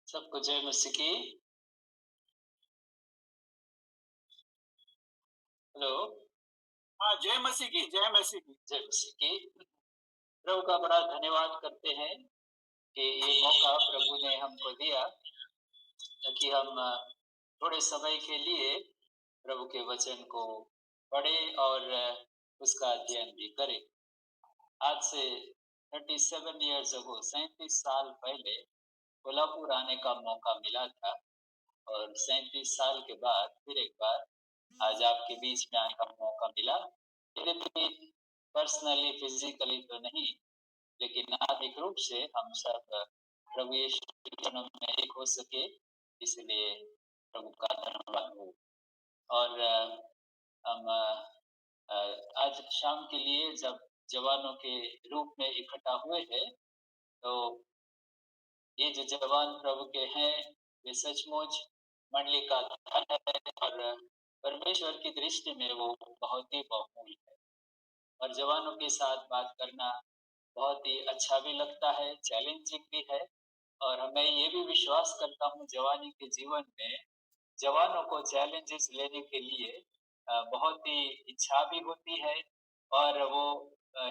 सबको जय मसीह की। हेलो। हाँ, जय मसीह की, जय मसीह की। जय मसीह की। प्रभु का बड़ा धन्यवाद करते हैं कि ये मौका प्रभु ने हमको दिया कि हम थोड़े समय के लिए प्रभु के वचन को पढ़ें और उसका अध्ययन भी करें। आज से 37 ईयर्स अगो 37 साल पहले कोल्हापुर आने का मौका मिला था और 37 साल के बाद फिर एक बार आज आपके बीच में आने का मौका मिला। यद्यपि पर्सनली फिजिकली तो नहीं, लेकिन आत्मिक रूप से हम सब प्रभु यीशु के नाम में एक हो सके, इसलिए प्रभु का धन्यवाद हो। और हम आज शाम के लिए जब जवानों के रूप में इकट्ठा हुए हैं, तो ये जो जवान प्रभु के हैं वे सचमुच मंडली का धन है और परमेश्वर की दृष्टि में वो बहुत ही बहुमूल्य है। और जवानों के साथ बात करना बहुत ही अच्छा भी लगता है, चैलेंजिंग भी है। और मैं ये भी विश्वास करता हूँ जवानी के जीवन में जवानों को चैलेंजेस लेने के लिए बहुत ही इच्छा भी होती है और वो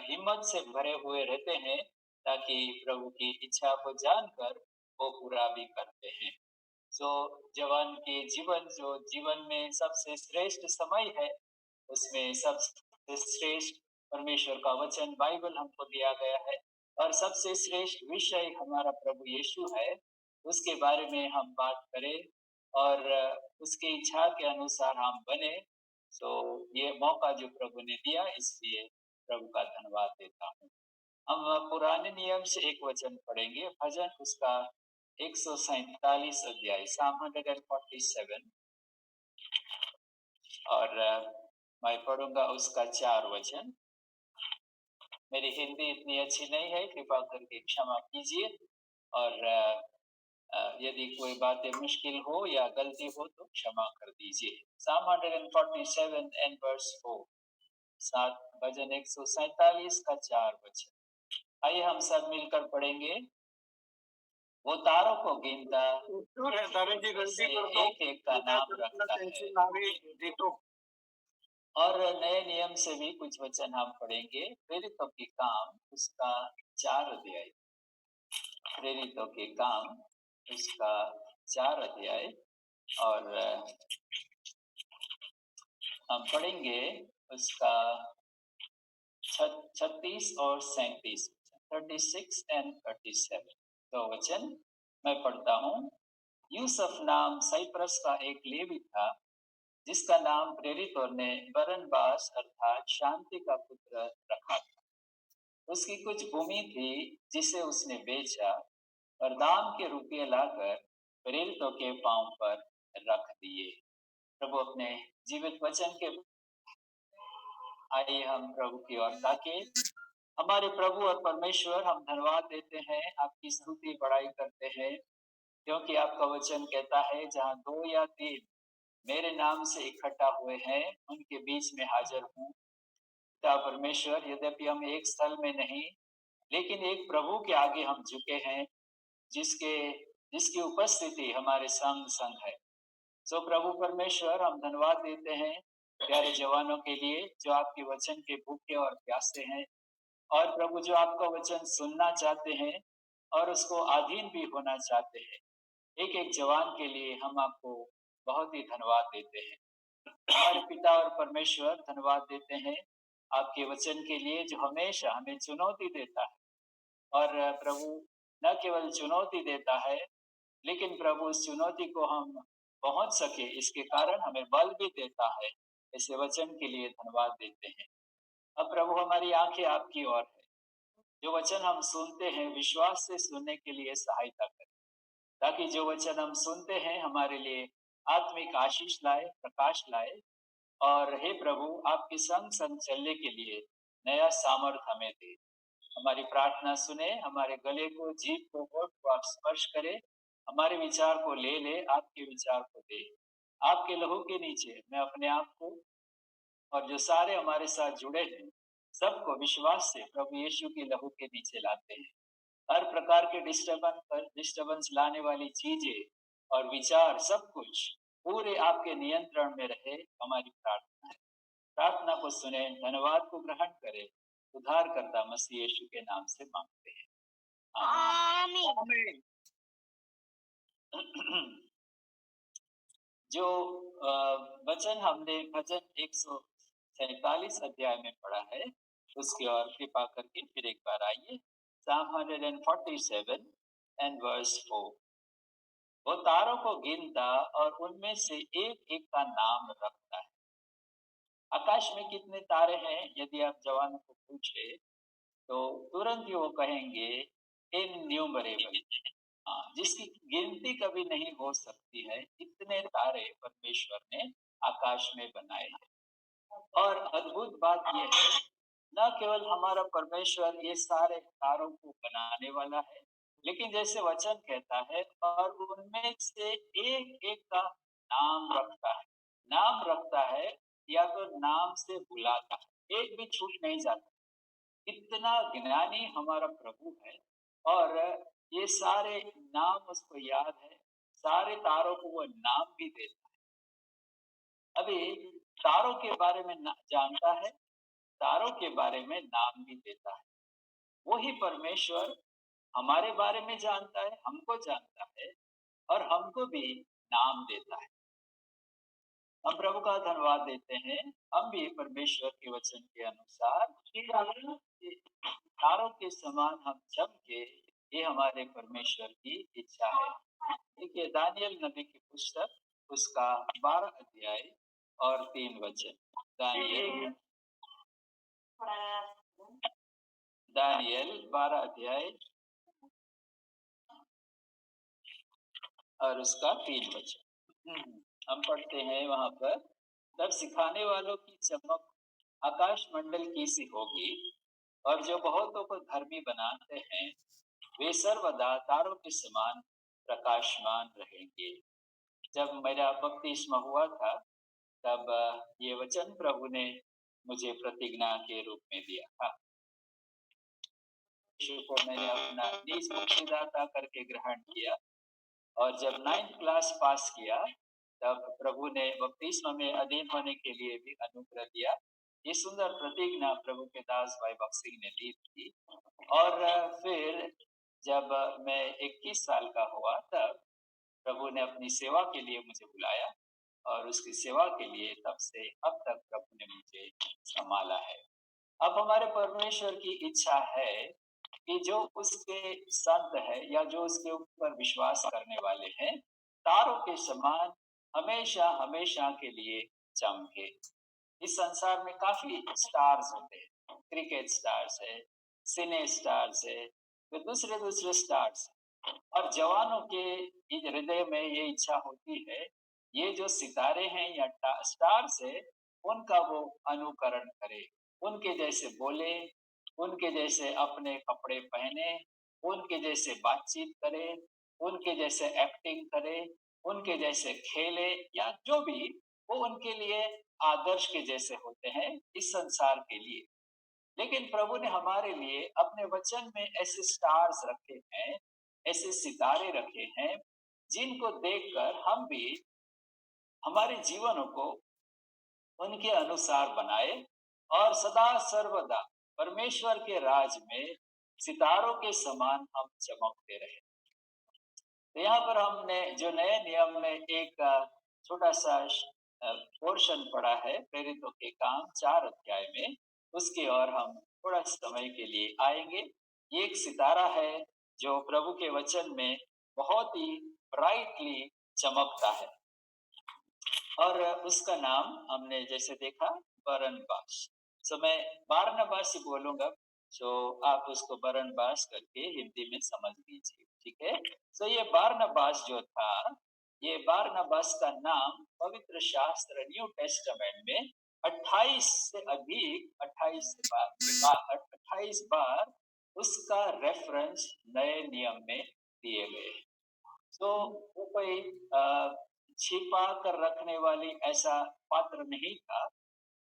हिम्मत से भरे हुए रहते हैं, ताकि प्रभु की इच्छा को जानकर वो पूरा भी करते हैं। सो जवान के जीवन जो जीवन में सबसे श्रेष्ठ समय है, उसमें सबसे श्रेष्ठ परमेश्वर का वचन बाइबल हमको दिया गया है और सबसे श्रेष्ठ विषय हमारा प्रभु यीशु है। उसके बारे में हम बात करें और उसकी इच्छा के अनुसार हम बने। सो ये मौका जो प्रभु ने दिया, इसलिए प्रभु का धन्यवाद देता हूँ। हम पुराने नियम से एक वचन पढ़ेंगे, भजन उसका 147 अध्याय, Psalm 147, और मैं पढ़ूंगा उसका 4 वचन। मेरी हिंदी इतनी अच्छी नहीं है, कृपा करके क्षमा कीजिए। और यदि कोई बातें मुश्किल हो या गलती हो तो क्षमा कर दीजिए। Psalm 147 and verse 4, भजन 147 का 4 वचन। आइए हम सब मिलकर पढ़ेंगे। वो तारों को गिनता एक एक का नाम रखता है। और नए नियम से भी कुछ वचन हम पढ़ेंगे। प्रेरितों के काम उसका 4 अध्याय, प्रेरितों के काम उसका 4 अध्याय, और हम पढ़ेंगे उसका 36 और 37, 36 and 37। तो वचन मैं पढ़ता हूँ। यूसुफ नाम साइप्रस का एक लेवी था, जिसका नाम प्रेरितों ने बरनबास अर्थात शांति का पुत्र रखा था। उसकी कुछ भूमि थी जिसे उसने बेचा और दाम के रुपये लाकर प्रेरितों के पांव पर रख दिए। प्रभु अपने जीवित वचन के आइए हम प्रभु की ओर ताके। हमारे प्रभु और परमेश्वर, हम धन्यवाद देते हैं, आपकी स्तुति बड़ाई करते हैं, क्योंकि आपका वचन कहता है जहाँ 2 या 3 मेरे नाम से इकट्ठा हुए हैं, उनके बीच में हाजिर हूँ। पिता परमेश्वर, यद्यपि हम एक स्थल में नहीं, लेकिन एक प्रभु के आगे हम झुके हैं, जिसकी उपस्थिति हमारे संग संग है। सो प्रभु परमेश्वर, हम धन्यवाद देते हैं प्यारे जवानों के लिए जो आपके वचन के भूखे और प्यासे हैं, और प्रभु जो आपका वचन सुनना चाहते हैं और उसको अधीन भी होना चाहते हैं। एक एक जवान के लिए हम आपको बहुत ही धन्यवाद देते हैं। हमारे पिता और परमेश्वर, धन्यवाद देते हैं आपके वचन के लिए जो हमेशा हमें चुनौती देता है। और प्रभु न केवल चुनौती देता है, लेकिन प्रभु उस चुनौती को हम पहुंच सके इसके कारण हमें बल भी देता है। ऐसे वचन के लिए धन्यवाद देते हैं। अब प्रभु हमारी आंखें आपकी ओर है, जो वचन हम सुनते हैं विश्वास से सुनने के लिए सहायता करें, ताकि जो वचन हम सुनते हैं हमारे लिए आत्मिक आशीष लाए, प्रकाश लाए। और हे प्रभु, आपके संग संग चलने के लिए नया सामर्थ हमें दे। हमारी प्रार्थना सुने, हमारे गले को, जीभ को, होठ को आप स्पर्श करें, हमारे विचार को ले ले, आपके विचार को दे। आपके लहू के नीचे मैं अपने आप को और जो सारे हमारे साथ जुड़े हैं सबको विश्वास से प्रभु यीशु के लहू के नीचे लाते हैं। हर प्रकार के डिस्टर्बेंस लाने वाली चीजें और विचार सब कुछ पूरे आपके नियंत्रण में रहे, हमारी प्रार्थना है। प्रार्थना को सुने, धन्यवाद को ग्रहण करें। उद्धारकर्ता मसीह यीशु के नाम से मांगते हैं, आमीन। आमीन। जो वचन हमने भजन 147 अध्याय में पढ़ा है, उसकी ओर कृपा करके फिर एक बार आइए। Psalm 147 and verse 4। वो तारों को गिनता और उनमें से एक एक का नाम रखता है। आकाश में कितने तारे हैं यदि आप जवानों को पूछे तो तुरंत ही वो कहेंगे इनन्यूमरेबल, जिसकी गिनती कभी नहीं हो सकती है। इतने तारे परमेश्वर ने आकाश में बनाए हैं। और अद्भुत बात यह है, न केवल हमारा परमेश्वर ये सारे तारों को बनाने वाला है, लेकिन जैसे वचन कहता है और उनमें से एक एक का नाम रखता है। नाम रखता है या तो नाम से बुलाता है, एक भी छूट नहीं जाता। इतना ज्ञानी हमारा प्रभु है और ये सारे नाम उसको याद है। सारे तारों को वो नाम भी देता है। अभी तारों के बारे में जानता है, तारों के बारे में नाम भी देता है। वही परमेश्वर हमारे बारे में जानता है, हमको जानता है और हमको भी नाम देता है। हम प्रभु का धन्यवाद देते हैं। हम भी परमेश्वर के वचन के अनुसार तारों के समान हम चमके, ये हमारे परमेश्वर की इच्छा है। देखिए दानियल नबी की पुस्तक, उसका 12 अध्याय और 3 वचन। दानियल 12 अध्याय और उसका 3 वचन हम पढ़ते हैं वहां पर। तब सिखाने वालों की चमक आकाश मंडल की सी होगी और जो बहुतों को धर्मी बनाते हैं वे सर्वदा तारों के समान प्रकाशमान रहेंगे। जब मेरा बपतिस्मा हुआ था तब ये वचन प्रभु ने मुझे प्रतिज्ञा के रूप में दिया था। यीशु को मैंने अपना निज मुक्तिदाता करके ग्रहण किया और जब 9th क्लास पास किया तब प्रभु ने बपतिस्मा में अधीन होने के लिए भी अनुग्रह दिया। ये सुंदर प्रतिज्ञा प्रभु के दास भाई बक्सिंग ने दी थी। और फिर जब मैं 21 साल का हुआ तब प्रभु ने अपनी सेवा के लिए मुझे बुलाया और उसकी सेवा के लिए तब से अब तक प्रभु ने मुझे संभाला है। अब हमारे परमेश्वर की इच्छा है कि जो उसके संत है या जो उसके ऊपर विश्वास करने वाले हैं, तारों के समान हमेशा हमेशा के लिए चमके। इस संसार में काफी स्टार्स होते हैं, क्रिकेट स्टार्स है, सिने स्टार्स है, तो दूसरे दूसरे स्टार्स, और जवानों के हृदय में ये इच्छा होती है ये जो सितारे हैं या स्टार्स है उनका वो अनुकरण करे, उनके जैसे बोले, उनके जैसे अपने कपड़े पहने, उनके जैसे बातचीत करे, उनके जैसे एक्टिंग करे, उनके जैसे खेले, या जो भी वो उनके लिए आदर्श के जैसे होते हैं इस संसार के लिए। लेकिन प्रभु ने हमारे लिए अपने वचन में ऐसे स्टार्स रखे हैं, ऐसे सितारे रखे हैं जिनको देखकर हम भी हमारे जीवनों को उनके अनुसार बनाए और सदा सर्वदा परमेश्वर के राज में सितारों के समान हम चमकते रहे। तो यहाँ पर हमने जो नए नियम में एक छोटा सा पोर्शन पढ़ा है प्रेरितों के काम 4 अध्याय में, उसकी ओर हम थोड़ा समय के लिए आएंगे। ये एक सितारा है जो प्रभु के वचन में बहुत ही ब्राइटली चमकता है और उसका नाम हमने जैसे देखा बरनबास। तो मैं बारनबास ही बोलूंगा, तो आप उसको बरनबास करके हिंदी में समझ लीजिए, ठीक है। तो ये बारनबास जो था, ये बारनबास का नाम पवित्र शास्त्र न्यू टेस्टामेंट में 28 से अधिक 28 बार उसका रेफरेंस नए नियम में दिए गए। तो वो कोई छिपा कर रखने वाली ऐसा पात्र नहीं था।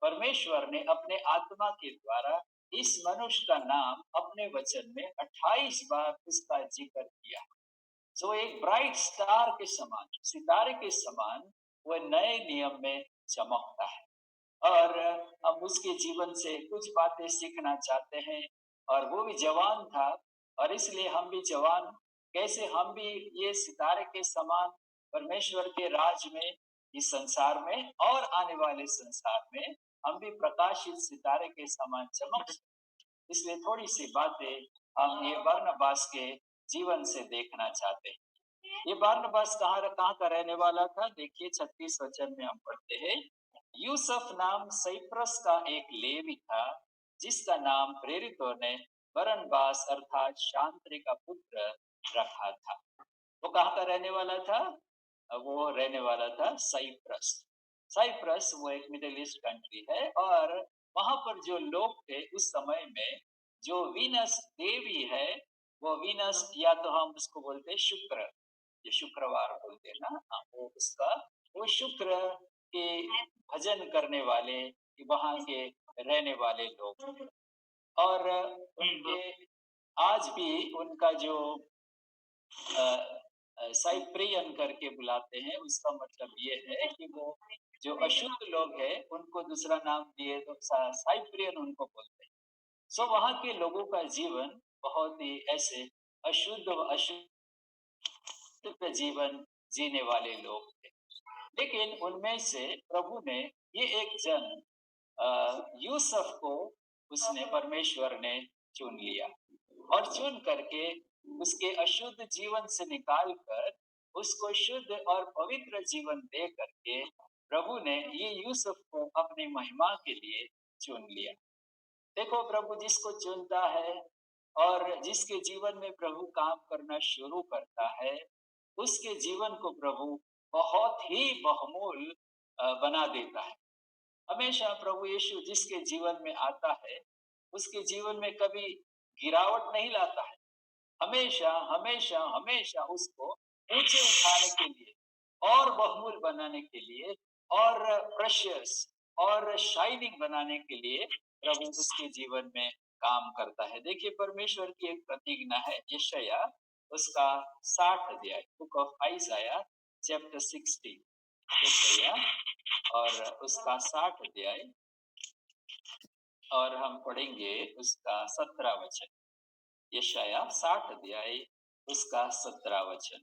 परमेश्वर ने अपने आत्मा के द्वारा इस मनुष्य का नाम अपने वचन में 28 बार उसका जिक्र किया। जो एक ब्राइट स्टार के समान, सितारे के समान वह नए नियम में चमकता है। और हम उसके जीवन से कुछ बातें सीखना चाहते हैं। और वो भी जवान था, और इसलिए हम भी जवान, कैसे हम भी ये सितारे के समान परमेश्वर के राज में, इस संसार में और आने वाले संसार में हम भी प्रकाशित सितारे के समान चमक सकें। इसलिए थोड़ी सी बातें हम ये बरनबास के जीवन से देखना चाहते हैं। ये बरनबास कहाँ का रहने वाला था? देखिए 36 वचन में हम पढ़ते हैं, यूसुफ नाम साइप्रस का एक लेवी था, जिसका नाम प्रेरितों ने बरनबास अर्थात शांति का पुत्र रखा था। वो कहाँ का रहने वाला था? वो रहने वाला था साइप्रस। साइप्रस वो एक मिडिल ईस्ट कंट्री है, और वहां पर जो लोग थे उस समय में, जो वीनस देवी है, वो वीनस, या तो हम उसको बोलते हैं शुक्र, ये शुक्रवार बोलते हैं ना, हाँ, वो उसका, वो शुक्र के भजन करने वाले वहां के रहने वाले लोग। और उनके आज भी उनका जो साइप्रियन करके बुलाते हैं, उसका मतलब ये है कि वो जो अशुद्ध लोग हैं उनको दूसरा नाम दिए तो साइप्रियन उनको बोलते हैं। सो वहाँ के लोगों का जीवन बहुत ही ऐसे अशुद्ध जीवन जीने वाले लोग थे। लेकिन उनमें से प्रभु ने ये एक जन यूसुफ को, उसने, परमेश्वर ने चुन लिया, और चुन करके उसके अशुद्ध जीवन से निकाल कर उसको शुद्ध और पवित्र जीवन दे करके प्रभु ने ये यूसुफ को अपनी महिमा के लिए चुन लिया। देखो, प्रभु जिसको चुनता है और जिसके जीवन में प्रभु काम करना शुरू करता है, उसके जीवन को प्रभु बहुत ही बहुमूल्य बना देता है। हमेशा प्रभु यीशु जिसके जीवन में आता है, उसके जीवन में कभी गिरावट नहीं लाता है। हमेशा हमेशा हमेशा उसको ऊंचे उठाने के लिए और बहुमूल्य बनाने के लिए और प्रेशियस और शाइनिंग बनाने के लिए प्रभु उसके जीवन में काम करता है। देखिए, परमेश्वर की एक प्रतिज्ञा है, यशाया उसका 60 अध्याय, बुक ऑफ आइजाया चैप्टर 60, यशाया और उसका 60 अध्याय, और हम पढ़ेंगे उसका 17 वचन। यशाया 60 अध्याय उसका 17 वचन।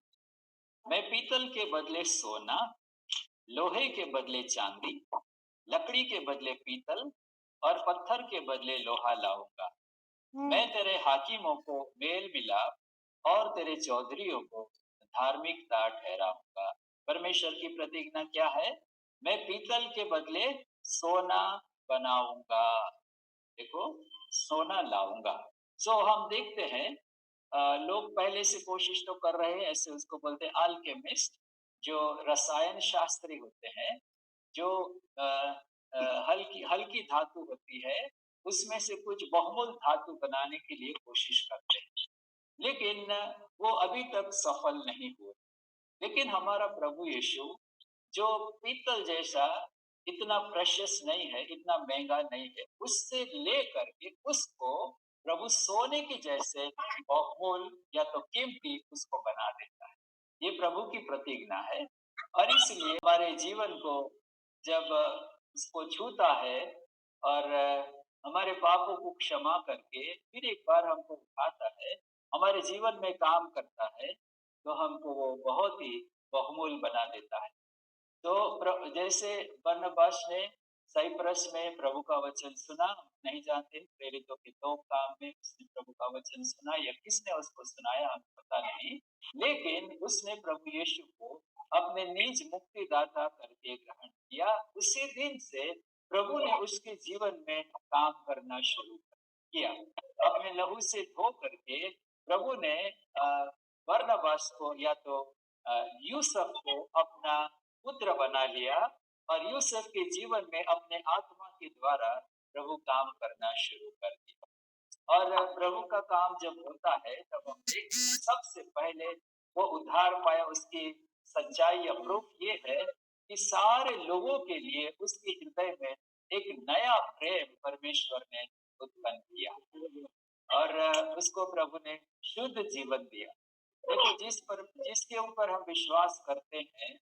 मैं पीतल के बदले सोना, लोहे के बदले चांदी, लकड़ी के बदले पीतल और पत्थर के बदले लोहा लाऊंगा। मैं तेरे हाकिमों को मेल मिलाप और तेरे चौधरियों को धार्मिकता ठहराऊंगा। परमेश्वर की प्रतिज्ञा क्या है? मैं पीतल के बदले सोना बनाऊंगा। देखो, सोना लाऊंगा। सो हम देखते हैं लोग पहले से कोशिश तो कर रहे हैं, ऐसे उसको बोलते हैं अल्केमिस्ट, जो रसायन शास्त्री होते हैं, जो अ, हल्की हल्की धातु होती है, उसमें से कुछ बहुमूल्य धातु बनाने के लिए कोशिश करते हैं, लेकिन वो अभी तक सफल नहीं हुए। लेकिन हमारा प्रभु यीशु, जो पीतल जैसा इतना प्रेशियस नहीं है, इतना महंगा नहीं है, उससे ले करके उसको प्रभु सोने के जैसे बहुमूल्य या तो कीमती उसको बना देता है। ये प्रभु की प्रतिज्ञा है। और इसलिए हमारे जीवन को जब उसको छूता है और हमारे पापों को क्षमा करके फिर एक बार हमको उठाता है, हमारे जीवन में काम करता है, तो हमको वो बहुत ही बहुमूल्य बना देता है। तो जैसे बरनबास ने साइप्रस में प्रभु का वचन सुना, नहीं जानते प्रेरितों के 2 काम में उसने प्रभु का वचन सुना, या किसने उसको सुनाया हमें पता नहीं, लेकिन उसने प्रभु यीशु को अपने निज मुक्तिदाता करके ग्रहण किया। उसी दिन से प्रभु ने उसके जीवन में काम करना शुरू किया। अपने लहू से धो करके प्रभु ने बरनबास को, या तो यूसुफ को अपना पुत्र बना लिया, और यूसुफ के जीवन में अपने आत्मा के द्वारा प्रभु काम करना शुरू कर दिया। और प्रभु का काम जब होता है, तब हम देखते हैं सबसे पहले वो उद्धार पाया। उसकी सच्चाई या प्रूफ ये है कि सारे लोगों के लिए उसके हृदय में एक नया प्रेम परमेश्वर ने उत्पन्न किया और उसको प्रभु ने शुद्ध जीवन दिया। देखो जिसके ऊपर हम विश्वास करते हैं,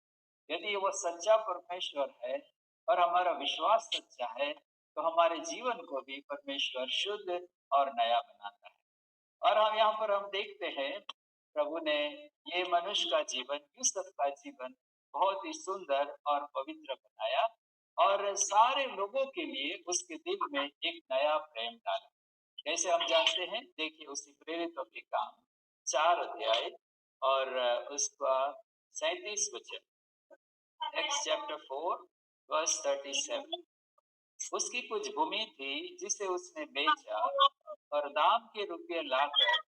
यदि वो सच्चा परमेश्वर है और हमारा विश्वास सच्चा है, तो हमारे जीवन को भी परमेश्वर शुद्ध और नया बनाता है। और हम यहाँ पर हम देखते हैं प्रभु ने ये मनुष्य का जीवन, यूसुफ का जीवन बहुत ही सुंदर और पवित्र बनाया और सारे लोगों के लिए उसके दिल में एक नया प्रेम डाला। कैसे हम जानते हैं? देखिए उसी प्रेरितों के काम 4 अध्याय और उसका 37 वचन। Acts chapter 4 verse 37। उसकी कुछ भूमि थी जिसे उसने बेचा और दाम के रुपये लाकर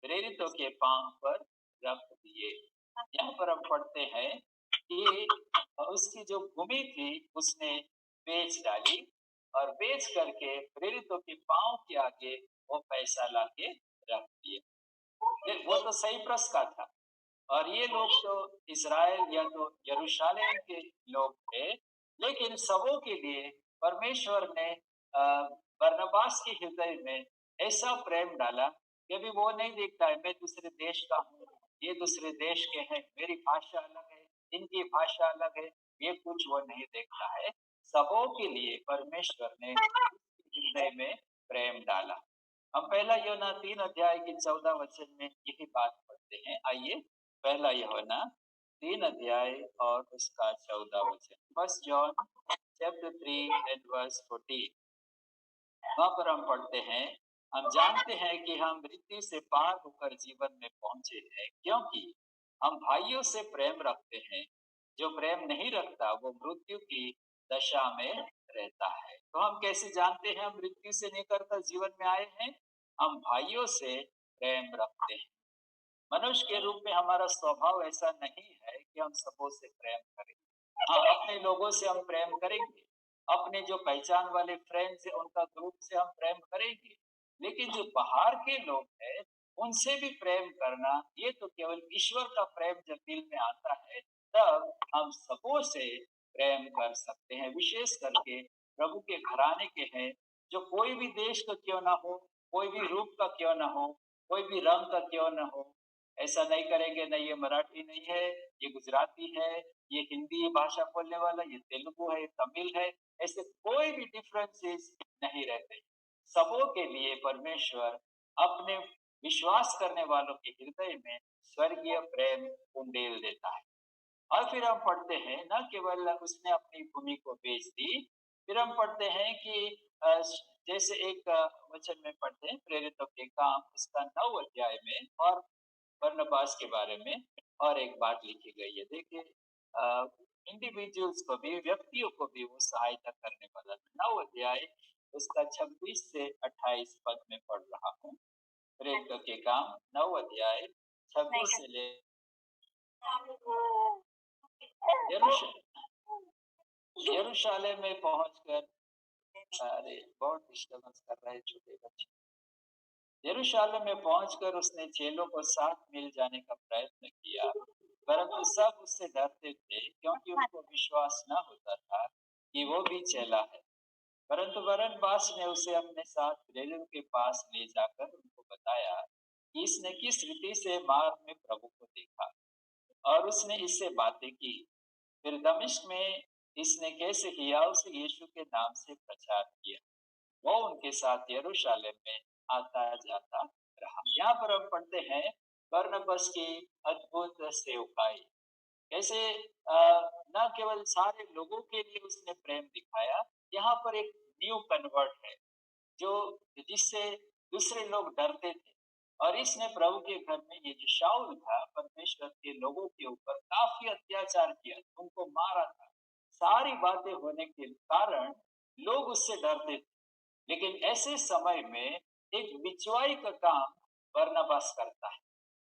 प्रेरितों के पांव पर रख दिए। यहाँ पर हम पढ़ते हैं कि उसकी जो भूमि थी उसने बेच डाली और बेच करके प्रेरितों के पांव के आगे वो पैसा लाके रख दिया। वो तो साइप्रस का था और ये लोग तो इज़राइल या तो यरूशलेम के लोग थे, लेकिन सबों के लिए परमेश्वर ने बरनबास के हृदय में ऐसा प्रेम डाला कि अभी वो नहीं देखता है मैं दूसरे देश का हूँ, ये दूसरे देश के हैं, मेरी भाषा अलग है, इनकी भाषा अलग है, ये कुछ वो नहीं देखता है। सबों के लिए परमेश्वर ने हृदय में प्रेम डाला। हम पहला यूहन्ना 3 अध्याय की 14 वचन में यही बात पढ़ते हैं। आइए पहला यूहन्ना 3 अध्याय और उसका 14 वचन। First John chapter 3 and verse 14। वहाँ पर हम पढ़ते हैं, हम जानते हैं कि हम मृत्यु से पार होकर जीवन में पहुंचे हैं, क्योंकि हम भाइयों से प्रेम रखते हैं। जो प्रेम नहीं रखता वो मृत्यु की दशा में रहता है। तो हम कैसे जानते हैं हम मृत्यु से निकल कर जीवन में आए हैं? हम भाइयों से प्रेम रखते हैं। मनुष्य के रूप में हमारा स्वभाव ऐसा नहीं है कि हम सबों से प्रेम करें। हाँ, अपने लोगों से हम प्रेम करेंगे, अपने जो पहचान वाले फ्रेंड्स हैं उनका ग्रुप से हम प्रेम करेंगे, लेकिन जो बाहर के लोग हैं उनसे भी प्रेम करना, ये तो केवल ईश्वर का प्रेम जब दिल में आता है तब हम सबों से प्रेम कर सकते हैं। विशेष करके प्रभु के घराने के हैं, जो कोई भी देश का क्यों ना हो, कोई भी रूप का क्यों ना हो, कोई भी रंग का क्यों ना हो, ऐसा नहीं करेंगे नहीं ये मराठी नहीं है, ये गुजराती है, ये हिंदी भाषा बोलने वाला, ये तेलुगु है, ये तमिल है, ऐसे कोई भी डिफरेंसेस नहीं रहते। सबों के लिए परमेश्वर अपने विश्वास करने वालों के हृदय में स्वर्गीय प्रेम उंडेल देता है। और फिर हम पढ़ते हैं न केवल उसने अपनी भूमि को बेच दी, फिर हम पढ़ते हैं कि जैसे एक वचन में पढ़ते हैं प्रेरितों के काम उसका 9 अध्याय में और बरनबास के बारे में और एक बात लिखी गई है। देखिए इंडिविजुअल्स को भी, व्यक्तियों को भी वो सहायता करने वाला। 9 अध्याय उसका 26 से 28 पद में पढ़ रहा हूँ। प्रेरितों के काम 9 अध्याय 26 से ले यरूशलेम में पहुंचकर, अरे बहुत डिस्टर्बेंस कर रहे हैं छोटे बच्चे। यरूशलेम में पहुंचकर उसने चेलों को साथ मिल जाने का प्रयत्न किया, परंतु सब उससे डरते थे क्योंकि उनको विश्वास न होता था कि वो भी चेला है। परंतु बरनबास ने उसे अपने साथ प्रेरितों के पास ले जाकर उनको बताया कि इसने किस रीति से मार्ग में प्रभु को देखा और उसने इससे बातें की। फिर दमिश्क में इसने कैसे हियाव से यीशु के नाम से प्रचार किया। वो उनके साथ यरूशलेम में आता जाता रहा। यहाँ पर हम पढ़ते हैं बरनबास की अद्भुत सेवकाई। कैसे न केवल सारे लोगों के लिए उसने प्रेम दिखाया, यहाँ पर एक न्यू कन्वर्ट है जो जिससे दूसरे लोग डरते थे और इसने प्रभु के घर में, ये जो शाऊल था, परमेश्वर के लोगों के ऊपर काफी अत्याचार किया, उनको मारा था। सारी बातें होने के कारण लोग उससे डरते थे, लेकिन ऐसे समय में एक बिचवाई का काम बरनबास करता है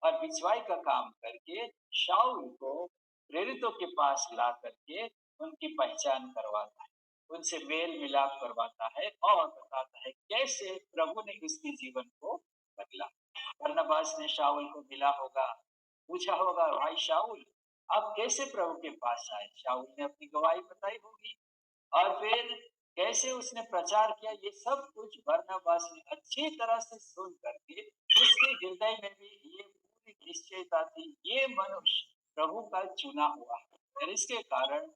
और बिचवाई का काम करके शाऊल को प्रेरितों के पास ला करके उनकी पहचान करवाता है, उनसे मेल मिलाप करवाता है और बताता है कैसे प्रभु ने उसके जीवन को बदला। बरनबास ने शाऊल को मिला होगा, पूछा होगा, भाई शाऊल आप कैसे प्रभु के पास आए? शाऊल ने अपनी गवाही बताई होगी और फिर कैसे उसने प्रचार किया, ये सब कुछ बरनबास ने अच्छी तरह से सुन करके उसके हृदय में भी ये पूरी निश्चयता थी, ये मनुष्य प्रभु का चुना हुआ है। और इसके कारण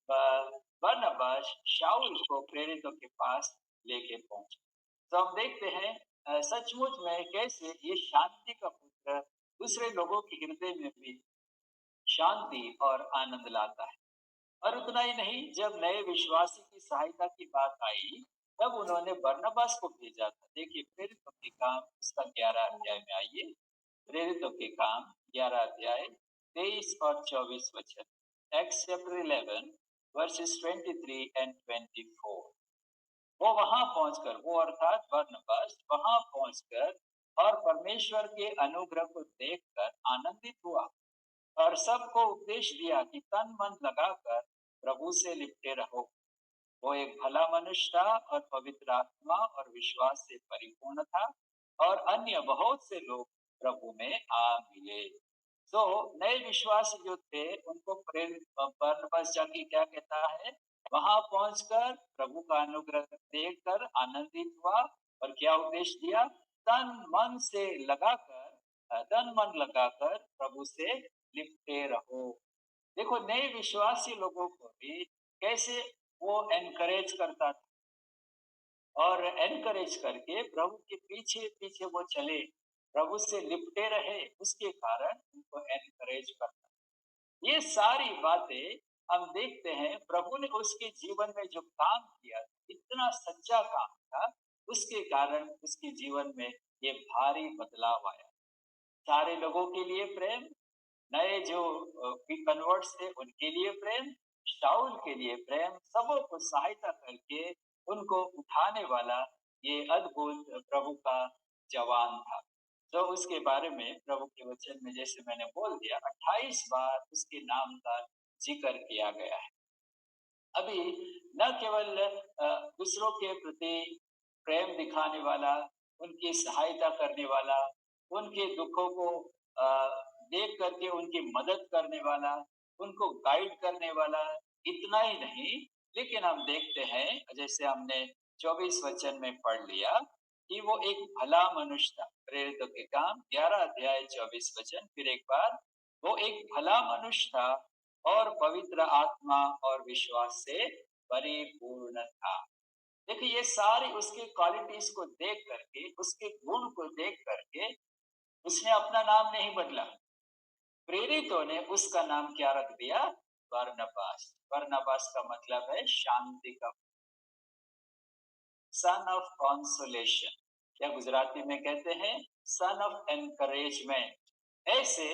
बरनबास शाऊल को प्रेरितों के पास लेके पहुंचे। तो हम देखते हैं सचमुच में कैसे ये शांति का पुत्र दूसरे लोगों के हृदय में भी शांति और आनंद लाता है। और उतना ही नहीं, जब नए विश्वासी की सहायता की बात आई, तब उन्होंने बरनबास को भेजा था। देखिए प्रेरितों के काम उसका 11 अध्याय में आइए। प्रेरितों के काम 11 अध्याय 23 और 24 वचन। Acts chapter 11 versus 23 and 24। वो वहां पहुंचकर, वो अर्थात बरनबास वहां पहुंचकर और परमेश्वर के अनुग्रह को देखकर आनंदित हुआ और सबको उपदेश दिया कि तन मन लगाकर प्रभु से लिपटे रहो। वो एक भला मनुष्य था और पवित्र आत्मा और विश्वास से परिपूर्ण था और अन्य बहुत से लोग प्रभु में आ मिले। तो नए विश्वासी जो थे उनको प्रेरित बरनबास जाके क्या कहता है, वहां पहुंचकर प्रभु का अनुग्रह देखकर आनंदित हुआ और क्या उपदेश दिया, तन मन लगाकर प्रभु से लिपटे रहो। देखो नए विश्वासी लोगों को भी कैसे वो एनकरेज करता था और एनकरेज करके प्रभु के पीछे पीछे वो चले, प्रभु से लिपटे रहे, उसके कारण उनको एनकरेज करता। ये सारी बातें हम देखते हैं, प्रभु ने उसके जीवन में जो काम किया, इतना सच्चा काम था, उसके कारण उसके जीवन में ये भारी बदलाव आया। सारे लोगों के लिए प्रेम, नए जो कन्वर्ट्स थे उनके लिए प्रेम, शाऊल के लिए प्रेम, सबों को सहायता करके उनको उठाने वाला ये अद्भुत प्रभु का जवान था। तो उसके बारे में प्रभु के वचन में जैसे मैंने बोल दिया 28 बार उसके नाम का जिक्र किया गया है। अभी न केवल दूसरों के प्रति प्रेम दिखाने वाला, उनकी सहायता करने वाला, उनके दुखों को अ, देख करके उनकी मदद करने वाला, उनको गाइड करने वाला, इतना ही नहीं, लेकिन हम देखते हैं जैसे हमने 24 वचन में पढ़ लिया कि वो एक भला मनुष्य था। प्रेरितों के काम 11 अध्याय 24 वचन, फिर एक बार, वो एक भला मनुष्य था और पवित्र आत्मा और विश्वास से परिपूर्ण था। देखिए ये सारी उसके क्वालिटीज को देख करके, उसके गुण को देख करके उसने अपना नाम नहीं बदला। प्रेरितों ने उसका नाम क्या रख दिया, बरनबास। बरनबास का मतलब है शांति का, सन ऑफ कॉन्सोलेशन, या गुजराती में कहते हैं सन ऑफ एनकरेजमेंट। ऐसे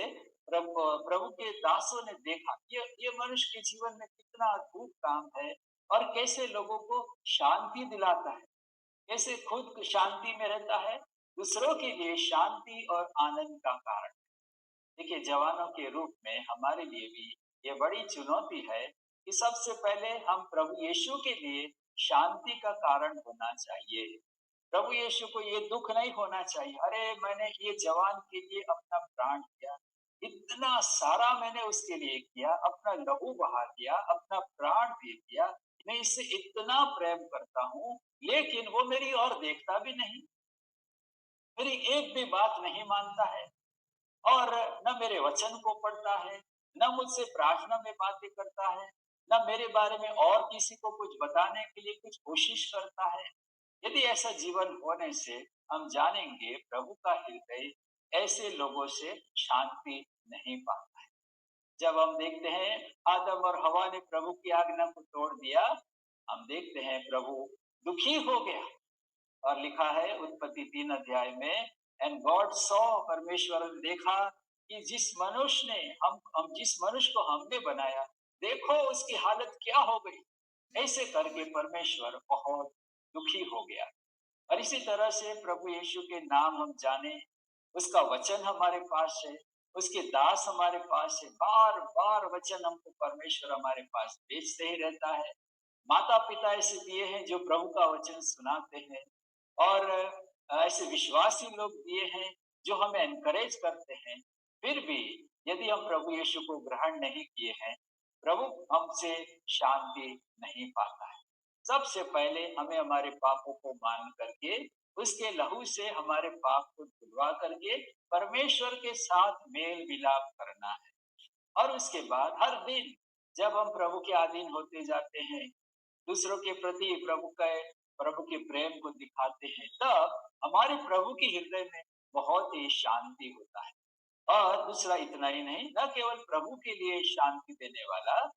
प्रभु प्रभु के दासों ने देखा ये मनुष्य के जीवन में कितना अद्भुत काम है और कैसे लोगों को शांति दिलाता है, कैसे खुद शांति में रहता है, दूसरों के लिए शांति और आनंद का कारण। देखिए जवानों के रूप में हमारे लिए भी ये बड़ी चुनौती है कि सबसे पहले हम प्रभु यीशु के लिए शांति का कारण होना चाहिए। प्रभु यीशु को ये दुख नहीं होना चाहिए, अरे मैंने ये जवान के लिए अपना प्राण दिया, इतना सारा मैंने उसके लिए किया, अपना लहू बहा दिया, अपना प्राण दे दिया, मैं इससे इतना प्रेम करता हूँ, लेकिन वो मेरी और देखता भी नहीं, मेरी एक भी बात नहीं मानता है और न मेरे वचन को पढ़ता है, न मुझसे प्रार्थना में बातें करता है, न मेरे बारे में और किसी को कुछ बताने के लिए कुछ कोशिश करता है। यदि ऐसा जीवन होने से हम जानेंगे प्रभु का हृदय ऐसे लोगों से शांति नहीं पाता है। जब हम देखते हैं आदम और हवा ने प्रभु की आज्ञा को तोड़ दिया, हम देखते हैं प्रभु दुखी हो गया और लिखा है उत्पत्ति 3 अध्याय में, एंड गॉड सॉ, परमेश्वर ने देखा कि जिस मनुष्य को हमने बनाया, देखो उसकी हालत क्या हो गई। ऐसे करके परमेश्वर बहुत दुखी हो गया। और इसी तरह से प्रभु यीशु के नाम हम जाने, उसका वचन हमारे पास है, उसके दास हमारे पास है, बार बार वचन हमको परमेश्वर हमारे पास भेजते ही रहता है। माता पिता ऐसे दिए हैं जो प्रभु का वचन सुनाते हैं और ऐसे विश्वासी लोग दिए हैं जो हमें एनकरेज करते हैं। फिर भी यदि हम प्रभु यीशु को ग्रहण नहीं किए हैं, प्रभु हमसे शांति नहीं पाता है। सबसे पहले हमें हमारे पापों को मान करके उसके लहू से हमारे पाप को धुलवा करके परमेश्वर के साथ मेल मिलाप करना है। और उसके बाद हर दिन जब हम प्रभु के अधीन होते जाते हैं, दूसरों के प्रति प्रभु के प्रेम को दिखाते हैं, तब हमारे प्रभु के हृदय में बहुत ही शांति होता है। और दूसरा इतना ही नहीं, न केवल प्रभु के लिए शांति देने वाला,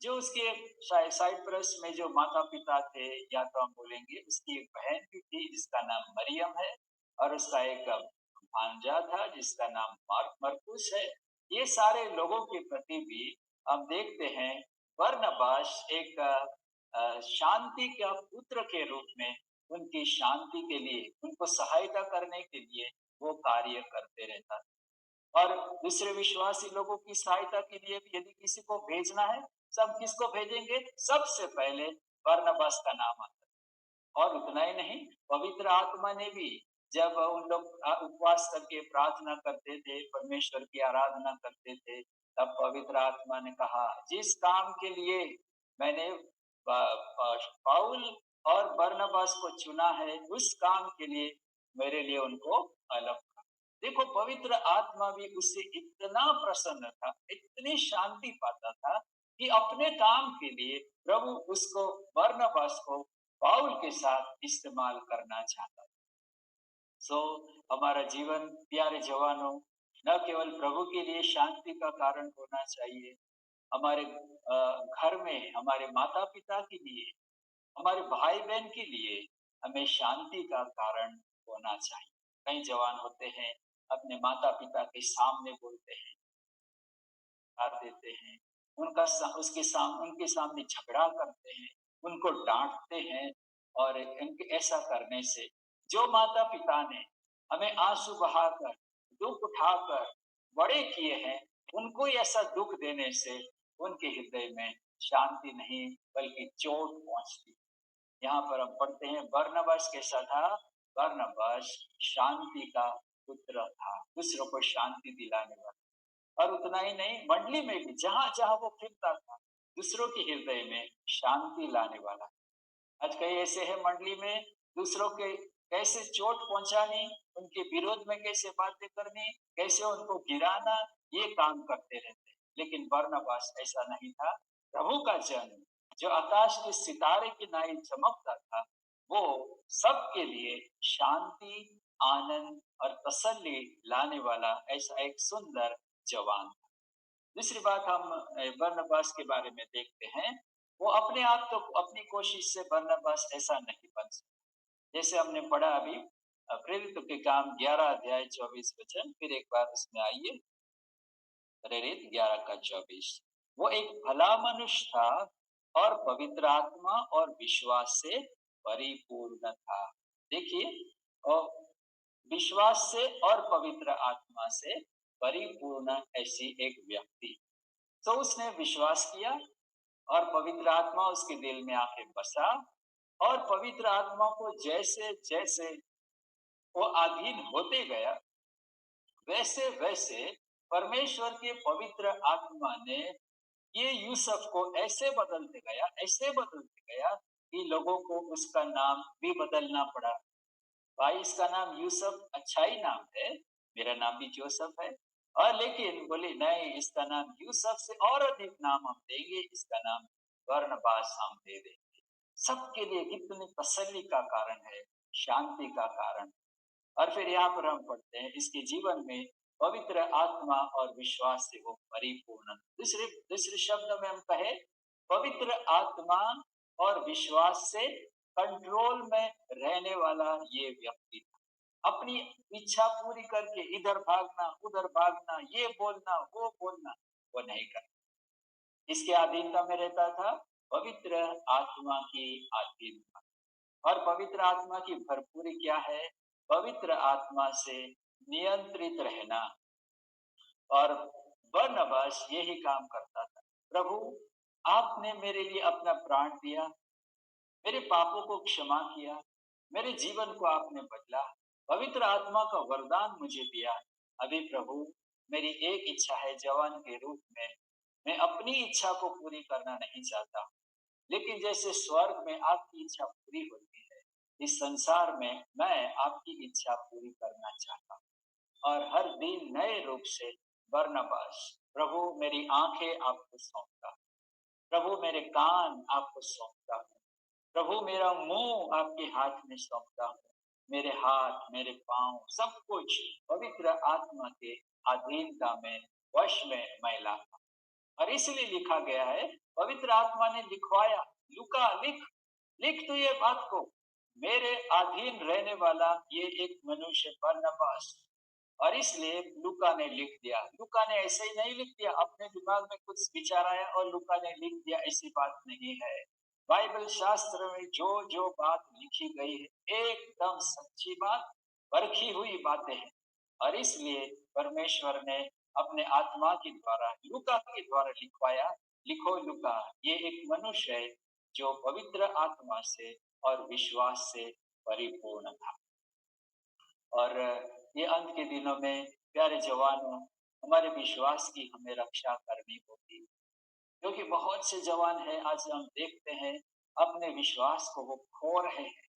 जो उसके साइप्रस में जो माता-पिता थे, या तो हम बोलेंगे उसकी एक बहन भी थी जिसका नाम मरियम है, और उसका एक भांजा था जिसका नाम मरकुस है। ये सारे लोगों के प्रति भी हम देखते हैं बरनबास एक शांति का पुत्र के रूप में उनकी शांति के लिए, उनको सहायता करने के लिए वो कार्य करते रहता था। और दूसरे विश्वासी लोगों की सहायता के लिए भी यदि किसी को भेजना है, सब किसको भेजेंगे? सबसे पहले बरनबास का नाम आता है। और उतना ही नहीं, पवित्र आत्मा ने भी जब उन लोग उपवास करके प्रार्थना करते थे, परमेश्वर की आराधना करते थे, तब पवित्र आत्मा ने कहा, जिस काम के लिए मैंने पाउल और बरनबास को चुना है, उस काम के लिए मेरे लिए उनको अलग। देखो, पवित्र आत्मा भी उससे इतना प्रसन्न था, इतनी शांति पाता था कि अपने काम के लिए प्रभु उसको, बरनबास को पाउल के साथ इस्तेमाल करना चाहता था। सो हमारा जीवन, प्यारे जवानों, न केवल प्रभु के लिए शांति का कारण होना चाहिए, हमारे घर में हमारे माता-पिता के लिए, हमारे भाई-बहन के लिए हमें शांति का कारण होना चाहिए। कई जवान होते हैं, अपने माता-पिता के सामने बोलते हैं, गाली देते हैं, उनके सामने झगड़ा करते हैं, उनको डाँटते हैं, और इनके ऐसा करने से जो माता-पिता ने हमें आँसू बहाकर, दुःख उठाकर बड़े किए हैं, उनको ही ऐसा दुःख देने से उनके हृदय में शांति नहीं बल्कि चोट पहुँचती। यहाँ पर हम पढ़ते हैं बरनबास कैसा था? बरनबास शांति का पुत्र था, दूसरों को शांति दिलाने वाला। और उतना ही नहीं, मंडली में भी जहाँ-जहाँ वो फिरता था, दूसरों के हृदय में शांति लाने वाला। आज कई ऐसे हैं मंडली में, दूसरों के कैसे चोट पहुँचानी, उनके विरोध में कैसे बातें करनी, कैसे उनको गिराना, ये काम करते रहते हैं। लेकिन बरनबास ऐसा नहीं था। प्रभु का जन, जो आकाश के सितारे की नाई चमकता था, वो सबके लिए शांति, आनंद और तसल्ली लाने वाला ऐसा एक सुंदर जवान था। दूसरी बात हम बरनबास के बारे में देखते हैं, वो अपने आप तो अपनी कोशिश से बरनबास ऐसा नहीं बन सकता। जैसे हमने पढ़ा अभी प्रेरितों के काम 11 अध्याय 24 वचन, फिर एक बार उसमें आइए, प्रेरित 11 का 24। वो एक भला मनुष्य था और पवित्र आत्मा और विश्वास से परिपूर्ण था। देखिए, और विश्वास से और पवित्र आत्मा से परिपूर्ण ऐसी एक व्यक्ति, तो उसने विश्वास किया और पवित्र आत्मा उसके दिल में आके बसा, और पवित्र आत्मा को जैसे जैसे वो अधीन होते गया, वैसे वैसे परमेश्वर के पवित्र आत्मा ने ये यूसुफ को ऐसे बदलते गया कि लोगों को उसका नाम भी बदलना पड़ा। भाई, इसका नाम यूसुफ अच्छा ही नाम है, मेरा नाम भी जोसेफ है, और लेकिन बोले नहीं, इसका नाम यूसुफ से और अधिक नाम हम देंगे, इसका नाम बरनबास हम दे देंगे। सबके लिए कितनी तसल्ली का कारण है, शांति का कारण। और फिर यहाँ पर हम पढ़ते हैं, इसके जीवन में पवित्र आत्मा और विश्वास से वो परिपूर्ण। दूसरे दूसरे शब्दों में हम कहे, पवित्र आत्मा और विश्वास से कंट्रोल में रहने वाला ये व्यक्ति था। अपनी इच्छा पूरी करके इधर भागना, उधर भागना, ये बोलना, वो बोलना, वो नहीं करता। इसके अधीनता में रहता था, पवित्र आत्मा की अधीनता। और पवित्र आत्मा की भरपूरी क्या है? पवित्र आत्मा से नियंत्रित रहना। और बरनबास यही काम करता था। प्रभु, आपने मेरे लिए अपना प्राण दिया, मेरे पापों को क्षमा किया, मेरे जीवन को आपने बदला, पवित्र आत्मा का वरदान मुझे दिया। अभी प्रभु, मेरी एक इच्छा है, जवान के रूप में मैं अपनी इच्छा को पूरी करना नहीं चाहता, लेकिन जैसे स्वर्ग में आपकी इच्छा पूरी होती है, इस संसार में मैं आपकी इच्छा पूरी करना चाहता हूँ। और हर दिन नए रूप से बरनबास, प्रभु मेरी आंखें आपको सौंपता हूँ, प्रभु मेरे कान आपको सौंपता हूँ, प्रभु मेरा मुंह आपके हाथ में सौंपता हूँ, मेरे हाथ, मेरे पांव, सब कुछ पवित्र आत्मा के अधीनता में, वश में मैं लाता हूँ। और इसलिए लिखा गया है, पवित्र आत्मा ने लिखवाया, लूका लिख, लिख तू ये बात को, मेरे अधीन रहने वाला ये एक मनुष्य बरनबास। और इसलिए लूका ने लिख दिया। लूका ने ऐसे ही नहीं लिख दिया, अपने दिमाग में कुछ विचार आया और लूका ने लिख दिया, ऐसी बात नहीं है। बाइबल शास्त्र में जो जो बात लिखी गई है, एकदम सच्ची बात, परखी हुई बातें हैं। और इसलिए परमेश्वर ने अपने आत्मा के द्वारा, लूका के द्वारा लिखवाया, लिखो लूका, ये एक मनुष्य है जो पवित्र आत्मा से और विश्वास से परिपूर्ण था। और ये अंत के दिनों में प्यारे जवानों, हमारे विश्वास की हमें रक्षा करनी होगी, क्योंकि बहुत से जवान हैं, आज हम देखते हैं अपने विश्वास को वो खो रहे हैं।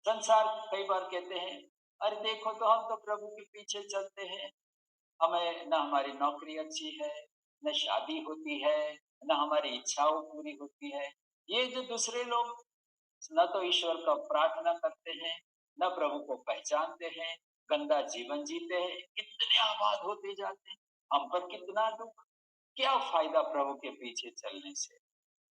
संसार कई बार कहते हैं, अरे देखो तो हम तो प्रभु के पीछे चलते हैं, हमें ना हमारी नौकरी अच्छी है, न शादी होती है, न हमारी इच्छाओं पूरी होती है। ये जो दूसरे लोग न तो ईश्वर का प्रार्थना करते हैं, न प्रभु को पहचानते हैं, गंदा जीवन जीते हैं, कितने आबाद होते जाते हैं, हम पर कितना दुख, क्या फायदा प्रभु के पीछे चलने से,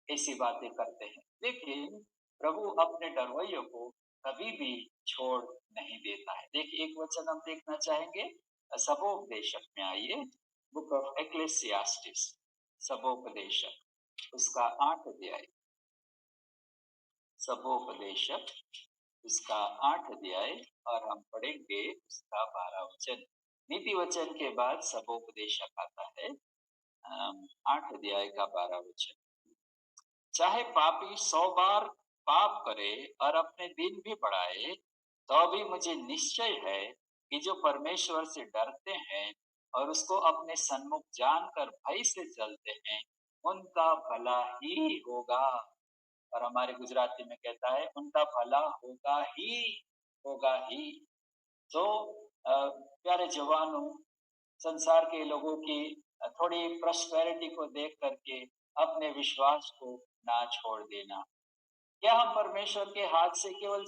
ऐसी बातें करते हैं। लेकिन प्रभु अपने डरवैयों को कभी भी छोड़ नहीं देता है। देखिए एक वचन हम देखना चाहेंगे, सबोपदेशक में आइए, बुक ऑफ एक्लेसियास्टिस, सबोपदेशक उसका 8 अध्याय, सबोपदेशक उसका 8 अध्याय, और हम पढ़ेंगे उसका 12 वचन। नीति वचन के बाद सबोपदेशक आता है, 8 अध्याय का 12 वचन। चाहे पापी 100 बार पाप करे और अपने दिन भी बढ़ाए, तो भी मुझे निश्चय है कि जो परमेश्वर से डरते हैं और उसको अपने सन्मुख जानकर भय से चलते हैं, उनका भला ही होगा। और हमारे गुजराती में कहता है, उनका भला होगा ही। तो प्यारे जवानों, संसार के लोगों की थोड़ी प्रॉस्पेरिटी को देख करके अपने विश्वास को ना छोड़ देना। क्या हम परमेश्वर के हाथ से केवल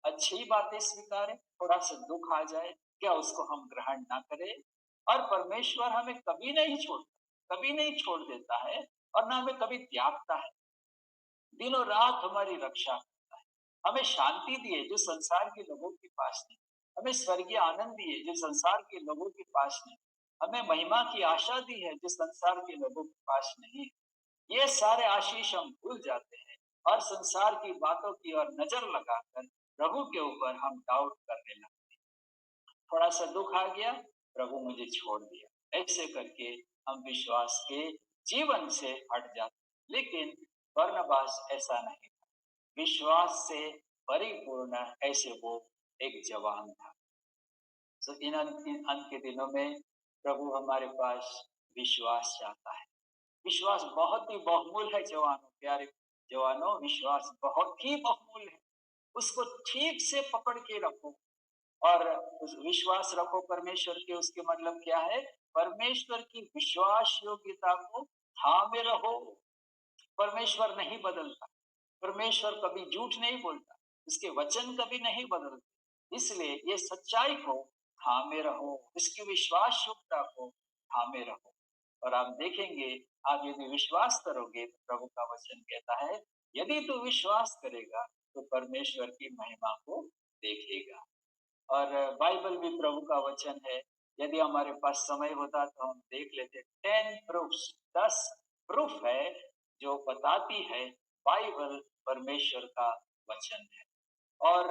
अच्छी बातें स्वीकारें, थोड़ा सा दुख आ जाए, क्या उसको हम ग्रहण ना करें? और परमेश्वर हमें कभी नहीं छोड़ता, कभी नहीं छोड़ देता है, और ना हमें कभी त्यागता है, दिनों रात हमारी रक्षा करता है। हमें शांति दिए जो संसार के लोगों के पास नहीं, हमें स्वर्गीय आनंद दिए जो संसार के लोगों के पास नहीं, हमें महिमा की आशा दी है जो संसार के लोगों के पास नहीं है। ये सारे आशीष हम भूल जाते हैं और संसार की बातों की ओर नजर लगाकर प्रभु के ऊपर हम डाउट करने लगते हैं। थोड़ा सा दुख आ गया, प्रभु मुझे छोड़ दिया, ऐसे करके हम विश्वास के जीवन से हट जाते। लेकिन बरनबास ऐसा नहीं था, विश्वास से परिपूर्ण ऐसे वो एक जवान था। तो इन अंत के दिनों में प्रभु हमारे पास विश्वास चाहता है। विश्वास बहुत ही बहुमूल्य है जवानों, प्यारे जवानों, विश्वास बहुत ही बहुमूल्य है। उसको ठीक से पकड़ के रखो और उस विश्वास रखो परमेश्वर के। उसके मतलब क्या है? परमेश्वर की विश्वास योग्यता को थामे रहो। परमेश्वर नहीं बदलता, परमेश्वर कभी झूठ नहीं बोलता, उसके वचन कभी नहीं बदलते। इसलिए ये सच्चाई को थामे रहो, उसकी विश्वास योग्यता को थामे रहो। और आप देखेंगे, आप यदि विश्वास करोगे तो प्रभु का वचन कहता है, यदि तू विश्वास करेगा तो परमेश्वर की महिमा को देखेगा। और बाइबल भी प्रभु का वचन है। यदि हमारे पास समय होता तो हम देख लेते, 10 प्रूफ्स, 10 प्रूफ है जो बताती है बाइबल परमेश्वर का वचन है। और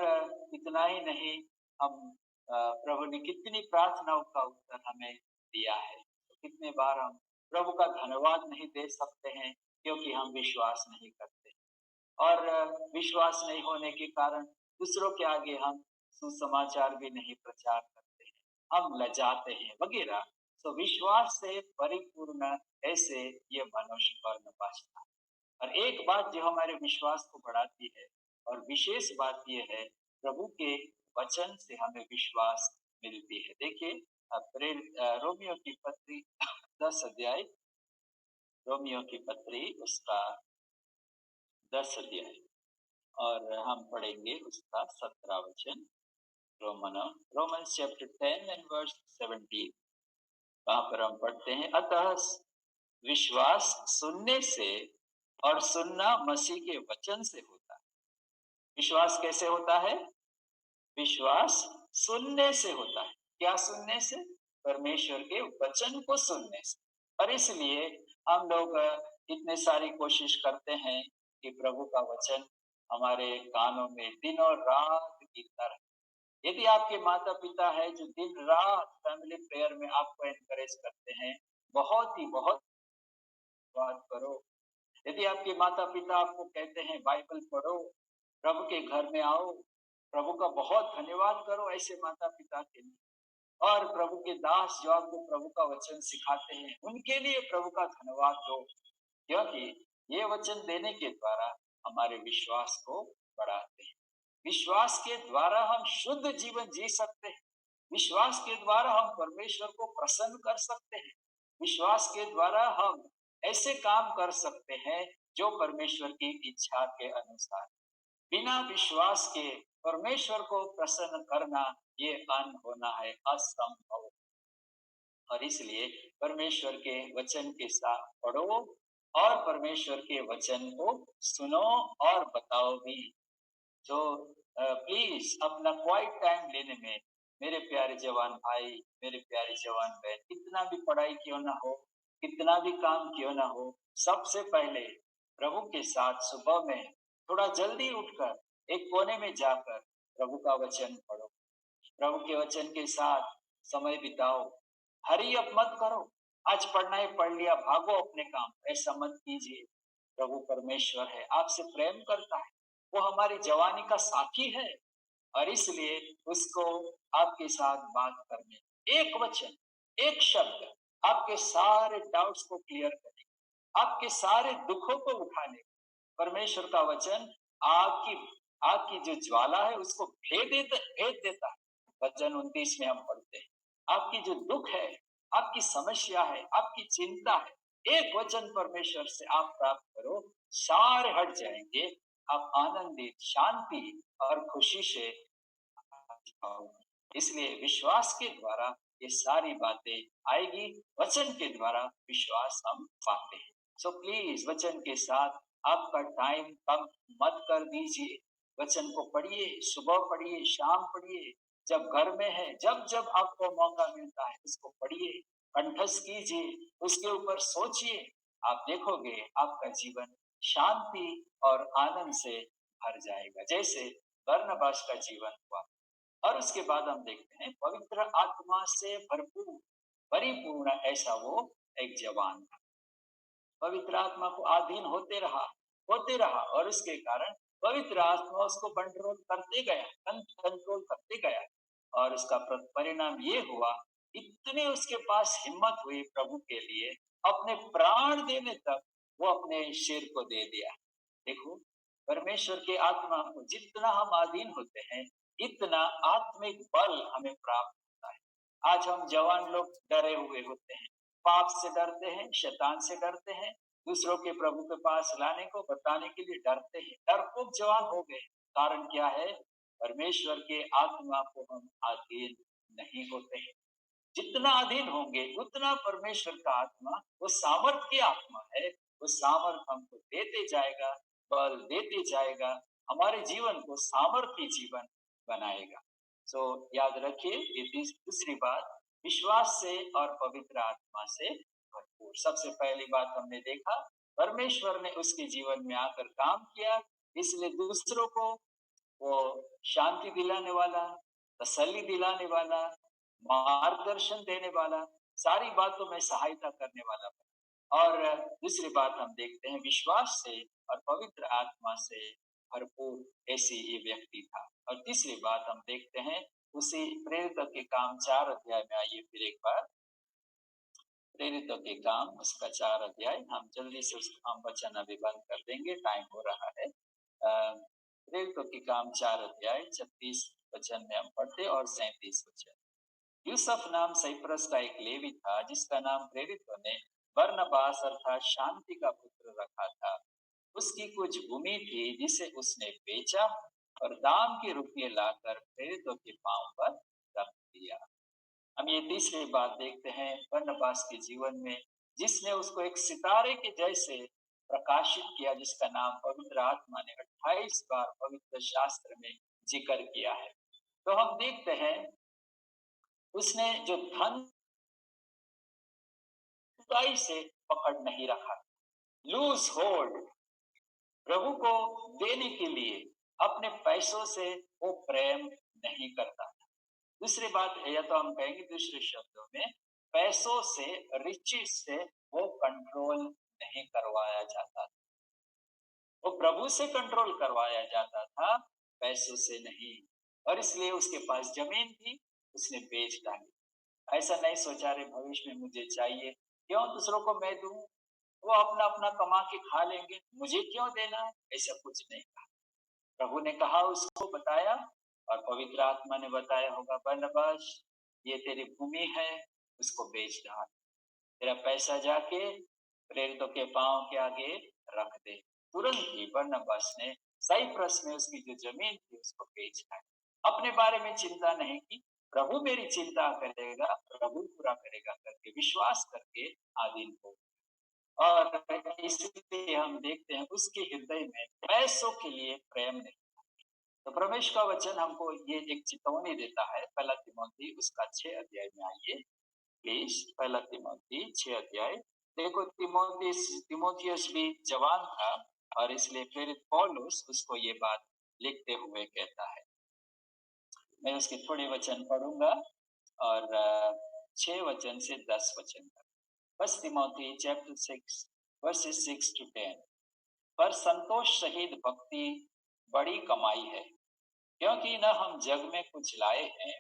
इतना ही नहीं, हम प्रभु ने कितनी प्रार्थनाओं का उत्तर हमें दिया है, तो कितने बार हम प्रभु का धन्यवाद नहीं दे सकते हैं क्योंकि हम विश्वास नहीं करते। और विश्वास नहीं होने के कारण दूसरों के आगे हम सुसमाचार भी नहीं प्रचार करते हैं, हम लजाते हैं वगैरह। तो विश्वास से परिपूर्ण ऐसे ये मनुष्य बरनबास था। और एक बात जो हमारे विश्वास को बढ़ाती है और विशेष बात यह है, प्रभु के वचन से हमें विश्वास मिलती है। देखिए, रोमियो की पत्री 10 अध्याय, रोमियो की पत्री उसका 10 अध्याय, और हम पढ़ेंगे उसका 17 वचन। Romans chapter 10 and verse 17। वहां पर हम पढ़ते हैं, अतः विश्वास सुनने से और सुनना मसीह के वचन से होता है। विश्वास कैसे होता है? विश्वास सुनने से होता है। क्या सुनने से? परमेश्वर के वचन को सुनने से। और इसलिए हम लोग इतने सारी कोशिश करते हैं कि प्रभु का वचन हमारे कानों में दिनों रात गीतता रहे। यदि आपके माता पिता है जो दिन रात फैमिली प्रेयर में आपको एनकरेज करते हैं, बहुत बात करो। यदि आपके माता पिता आपको कहते हैं बाइबल पढ़ो, प्रभु के घर में आओ, प्रभु का बहुत धन्यवाद करो ऐसे माता पिता के लिए। और प्रभु के दास जो आपको प्रभु का वचन सिखाते हैं, उनके लिए प्रभु का धन्यवाद दो, क्योंकि ये वचन देने के द्वारा हमारे विश्वास को बढ़ाते हैं। विश्वास के द्वारा हम शुद्ध जीवन जी सकते हैं। विश्वास के द्वारा हम परमेश्वर को प्रसन्न कर सकते हैं। विश्वास के द्वारा हम ऐसे काम कर सकते हैं जो परमेश्वर की इच्छा के अनुसार। बिना विश्वास के परमेश्वर को प्रसन्न करना ये अनहोना है, असंभव। और इसलिए परमेश्वर के वचन के साथ पढ़ो और परमेश्वर के वचन को सुनो और बताओ भी। जो प्लीज अपना क्वाइट टाइम लेने में, मेरे प्यारे जवान भाई, मेरे प्यारे जवान बहन, कितना भी पढ़ाई क्यों ना हो, कितना भी काम क्यों ना हो, सबसे पहले प्रभु के साथ सुबह में थोड़ा जल्दी उठकर एक कोने में जाकर प्रभु का वचन पढ़ो। प्रभु के वचन के साथ समय बिताओ। हरी अप मत करो, आज पढ़ना है पढ़ लिया, भागो अपने काम, ऐसा मत कीजिए। प्रभु परमेश्वर है, आपसे प्रेम करता है, वो हमारी जवानी का साथी है, और इसलिए उसको आपके साथ बात करने, एक वचन, एक शब्द आपके सारे डाउट्स को क्लियर करेगा, आपके सारे दुखों को उठाने। परमेश्वर का वचन आग की आग की जो ज्वाला है उसको भेद देता है। वचन 29 में हम पढ़ते हैं, आपकी जो दुख है, आपकी समस्या है, आपकी चिंता है, एक वचन परमेश्वर से आप प्राप्त करो, सारे हट जाएंगे। आप आनंदित, शांति और खुशी से पाओगे। इसलिए विश्वास के द्वारा ये सारी बातें आएगी, वचन के द्वारा विश्वास हम पाते हैं। सो प्लीज वचन के साथ आपका टाइम कम मत कर दीजिए। वचन को पढ़िए, सुबह पढ़िए, शाम पढ़िए, जब घर में है, जब जब आपको मौका मिलता है उसको पढ़िए, कंठस्थ कीजिए, उसके ऊपर सोचिए। आप देखोगे आपका जीवन शांति और आनंद से भर जाएगा, जैसे बरनबास का जीवन हुआ। और उसके बाद हम देखते हैं पवित्र आत्मा से भरपूर, परिपूर्ण ऐसा वो एक जवान था। पवित्र आत्मा को अधीन होते रहा, और उसके कारण पवित्र आत्मा उसको कंट्रोल करते गया। और उसका परिणाम ये हुआ, इतने उसके पास हिम्मत हुई प्रभु के लिए, अपने प्राण देने तक वो अपने सिर को दे दिया। देखो, परमेश्वर के आत्मा को जितना हम अधीन होते हैं, इतना आत्मिक बल हमें प्राप्त होता है। आज हम जवान लोग डरे हुए होते हैं, पाप से डरते हैं, शैतान से डरते हैं, दूसरों के प्रभु के पास लाने को बताने के लिए डरते हैं, डरपोक जवान हो गए। कारण क्या है? परमेश्वर के आत्मा को हम अधीन नहीं होते हैं। जितना अधीन होंगे उतना परमेश्वर का आत्मा, वो सामर्थ की आत्मा है, वो सामर्थ हमको देते जाएगा, बल देते जाएगा, हमारे जीवन को सामर्थी जीवन बनाएगा। सो याद रखिए, ये दूसरी बात, विश्वास से और पवित्र आत्मा से भरपूर। सबसे पहली बात हमने देखा, परमेश्वर ने उसके जीवन में आकर काम किया, इसलिए दूसरों को वो शांति दिलाने वाला, तसल्ली दिलाने वाला, मार्गदर्शन देने वाला, सारी बातों में सहायता करने वाला बना। और दूसरी बात हम देखते हैं, विश्वास से और पवित्र आत्मा से भरपूर ऐसी ये व्यक्ति था। और तीसरी बात हम देखते हैं, उसी प्रेरित के काम 4 अध्याय में, आइए फिर एक बार प्रेरितों के काम उसका 4 अध्याय, हम जल्दी से उसको हम वचन अभी बंद कर देंगे, टाइम हो रहा है। प्रेरितों के काम 4 अध्याय 36 वचन में हम पढ़ते और 37 वचन। यूसुफ नाम साइप्रस का एक लेवी था जिसका नाम प्रेरितों ने बरनबास अर्थात शांति का पुत्र रखा था। उसकी कुछ भूमि थी जिसे उसने बेचा और दाम के रुपये लाकर प्रेरितों के पांव पर रख दिया। हम ये तीसरी बात देखते हैं बरनबास के जीवन में, जिसने उसको एक सितारे के जैसे प्रकाशित किया, जिसका नाम पवित्र आत्मा ने 28 बार पवित्र शास्त्र में जिक्र किया है। तो हम देखते हैं उसने जो धन से पकड़ नहीं रखा, लूज होल्ड, प्रभु को देने के लिए अपने पैसों से वो प्रेम नहीं करता। दूसरी बात है, या तो हम कहेंगे दूसरे शब्दों में, पैसों से, रिचेस से वो कंट्रोल नहीं करवाया जाता था। वो प्रभु से कंट्रोल करवाया जाता था, पैसों से नहीं। और इसलिए उसके पास जमीन थी, उसने बेच डाली। ऐसा नहीं सोचा रे भविष्य में मुझे चाहिए, क्यों दूसरों को मैं दूं, वो अपना अपना कमा के खा लेंगे, मुझे क्यों देना है, ऐसा कुछ नहीं कहा। प्रभु ने कहा, उसको बताया, और पवित्र आत्मा ने बताया होगा, बरनबास ये तेरी भूमि है, उसको बेच डाल, तेरा पैसा जाके प्रेरितों के पांव के आगे रख दे। तुरंत ही बरनबास ने साइप्रस में उसकी जो जमीन थी उसको बेच डाली। अपने बारे में चिंता नहीं की, प्रभु मेरी चिंता करेगा, प्रभु पूरा करेगा करके विश्वास करके आधीन हो। और इसलिए हम देखते हैं उसके हृदय में पैसों के लिए प्रेम नहीं। तो परमेश्वर का वचन हमको ये एक चेतावनी देता है, पहला तिमोथी उसका 6 अध्याय में आइए प्लीज। पहला तिमोथी 6 अध्याय। देखो तिमोथियस भी जवान था और इसलिए प्रेरित पौलुस उसको ये बात लिखते हुए कहता है। मैं उसके थोड़े वचन पढ़ूंगा और 6 वचन से 10 वचन तक। First Timothy chapter 6 versus 6 to 10। पर संतोष सहित भक्ति बड़ी कमाई है, क्योंकि न हम जग में कुछ लाए हैं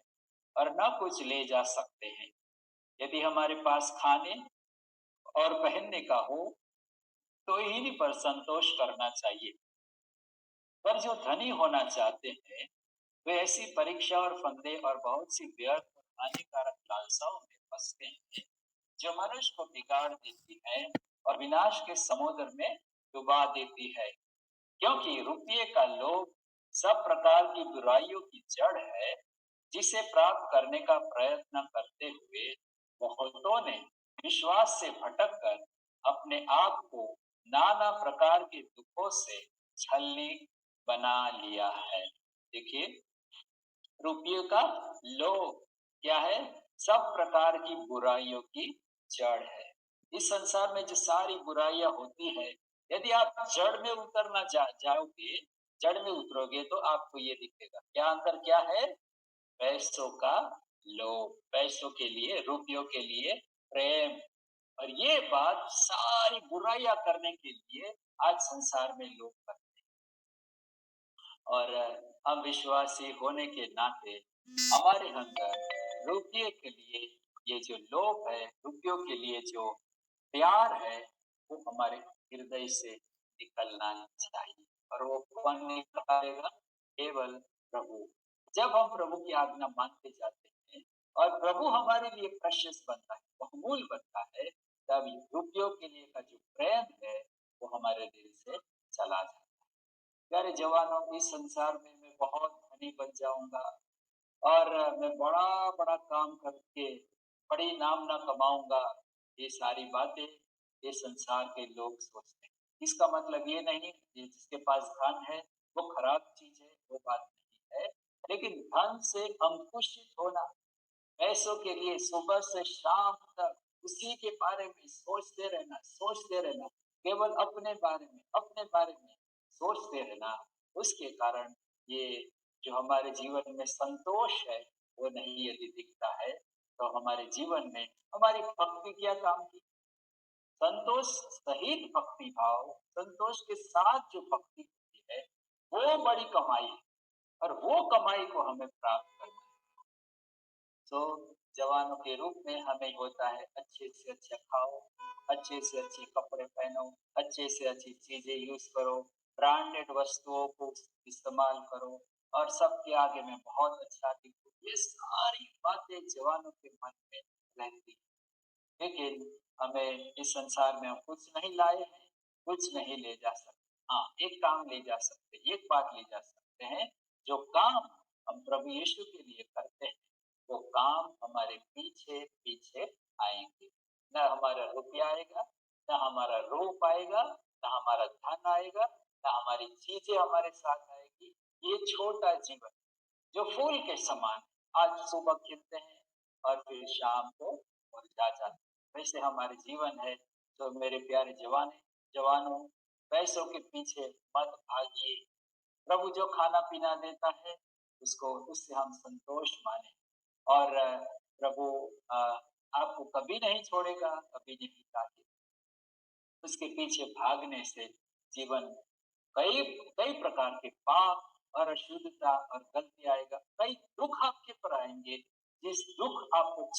और न कुछ ले जा सकते हैं। यदि हमारे पास खाने और पहनने का हो तो इन्हीं पर संतोष करना चाहिए। पर जो धनी होना चाहते हैं वे ऐसी परीक्षा और फंदे और बहुत सी व्यर्थ और हानिकारक लालसाओं में फंसते हैं, जो मनुष्य को बिगाड़ देती है और विनाश के समुद्र में डुबा देती है। क्योंकि रुपये का लोभ सब प्रकार की बुराइयों की जड़ है, जिसे प्राप्त करने का प्रयत्न करते हुए बहुतों ने विश्वास से भटककर अपने आप को नाना प्रकार के दुखों से छलनी बना लिया है। देखिए, रुपये का लोभ क्या है? सब प्रकार की बुराइयों की जड़ है। इस संसार में जो सारी बुराइयां होती है, यदि आप जड़ में उतरना जाओगे, जड़ में उतरोगे तो आपको ये दिखेगा। क्या अंतर क्या है? पैसों का लोभ, पैसों के लिए, रुपयों के लिए प्रेम। और ये बात सारी बुराइयां करने के लिए आज संसार में लोग करते हैं। और हम विश्वासी होने के नाते हमारे अंदर रुपये के लिए ये जो लोभ है, रुपयों के लिए जो प्यार है, वो हमारे हृदय से निकलना चाहिए। और वो कौन निकालेगा? केवल प्रभु। जब हम प्रभु की आज्ञा मानते जाते हैं और प्रभु हमारे लिए प्रेशियस बनता है, बहुमूल्य बनता है, तब रुपयों के लिए का जो प्रेम है वो हमारे दिल से चला जाता है। प्यारे जवानों, इस संसार में मैं बहुत धनी बन जाऊंगा और मैं बड़ा बड़ा काम करके बड़ी नामना कमाऊंगा, ये सारी बातें ये संसार के लोग सोचते हैं। इसका मतलब ये नहीं कि जिसके पास धन है वो खराब चीज है, वो बात नहीं है। लेकिन धन से अंकुशित होना, पैसों के लिए सुबह से शाम तक उसी के बारे में सोचते रहना, केवल अपने बारे में सोचते रहना, उसके कारण ये जो हमारे जीवन में संतोष है वो नहीं यदि दिखता है, तो हमारे जीवन में हमारी भक्ति क्या काम की? संतोष सहित भक्ति भाव, संतोष के साथ जो भक्ति होती है वो बड़ी कमाई है, और वो कमाई को हमें प्राप्त करना है। तो जवानों के रूप में हमें होता है अच्छे से अच्छा खाओ, अच्छे से अच्छे कपड़े पहनो, अच्छे से अच्छी चीजें यूज करो, ब्रांडेड वस्तुओं को इस्तेमाल करो और सबके आगे में बहुत अच्छा दिखो। ये सारी बातें जवानों के मन में रहती है। लेकिन हमें इस संसार में हम कुछ नहीं लाए हैं, कुछ नहीं ले जा सकते। हाँ, एक काम ले जा सकते हैं, एक बात ले जा सकते हैं, जो काम हम प्रभु यीशु के लिए करते हैं, वो काम हमारे पीछे-पीछे आएँगे। ना हमारा रुपया आएगा, ना हमारा रूप आएगा, ना हमारा धन आएगा, ना हमारी चीज़ें हमारे साथ आएगी। ये छोटा जीवन जो फूल के समान आज सुबह खिलते हैं और फिर शाम को मुरझा जाते हैं। वैसे हमारे जीवन है। तो मेरे प्यारे जवानों, पैसों के पीछे मत भागिए। प्रभु जो खाना पीना देता है उसको उससे हम संतोष माने और प्रभु अ, आपको कभी नहीं छोड़ेगा, कभी नहीं काटेगा। उसके पीछे भागने से जीवन कई कई प्रकार के पाप और अशुद्धता और गलती आएगा। कई दुख आपके पर आएंगे, जिस दुख आपको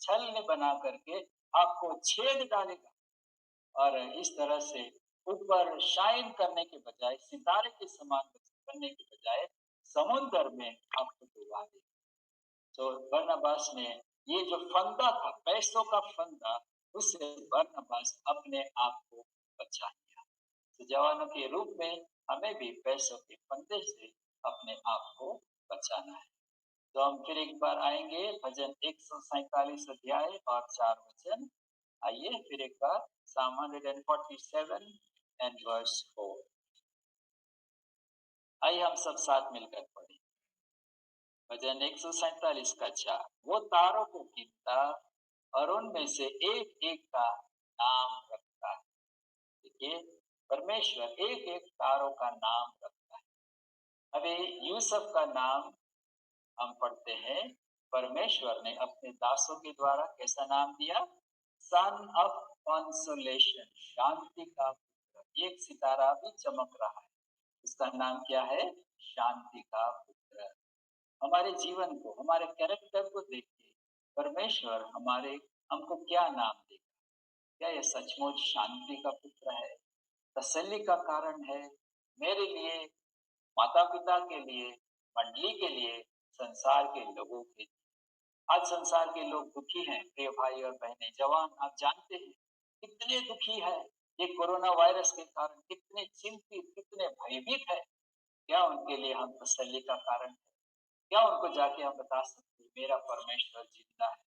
छल ने बना करके आपको छेद डालेगा और इस तरह से ऊपर शाइन करने के बजाय, सितारे के समान बनने के बजाय समुद्र में आपको डुबा देगा। तो बरनबास ने ये जो फंदा था, पैसों का फंदा, उससे बरनबास अपने आप को बचा लिया। तो जवानों के रूप में हमें भी पैसों के फंदे से अपने आप को बचाना है। तो हम फिर एक बार आएंगे भजन 147 अध्याय और 4 वचन। आइए फिर एक बार Psalm 147 and verse 4। आइए हम सब साथ मिलकर पढ़ें। भजन 147 का 4। वो तारों को गिनता और उनमें से एक एक का नाम रखता है। देखिए, परमेश्वर एक एक तारों का नाम रखता है। अभी यूसुफ का नाम हम पढ़ते हैं, परमेश्वर ने अपने दासों के द्वारा कैसा नाम दिया? सन ऑफ कंसोलेशन, शांति का पुत्र। एक सितारा भी चमक रहा है, उसका नाम क्या है? शांति का पुत्र। हमारे जीवन को, हमारे कैरेक्टर को देख के परमेश्वर हमको क्या नाम देगा? क्या ये सचमुच शांति का पुत्र है, तसल्ली का कारण है मेरे लिए, माता पिता के लिए, मंडली के लिए, संसार के लोगों के लिए? आज संसार के लोग दुखी हैं, प्रिय भाई और बहनें, जवान आप जानते हैं कितने दुखी है। ये कोरोना वायरस के कारण कितने चिंतित, कितने भयभीत है। क्या उनके लिए हम तसल्ली का कारण है? क्या उनको जाके हम बता सकते हैं मेरा परमेश्वर जिंदा है,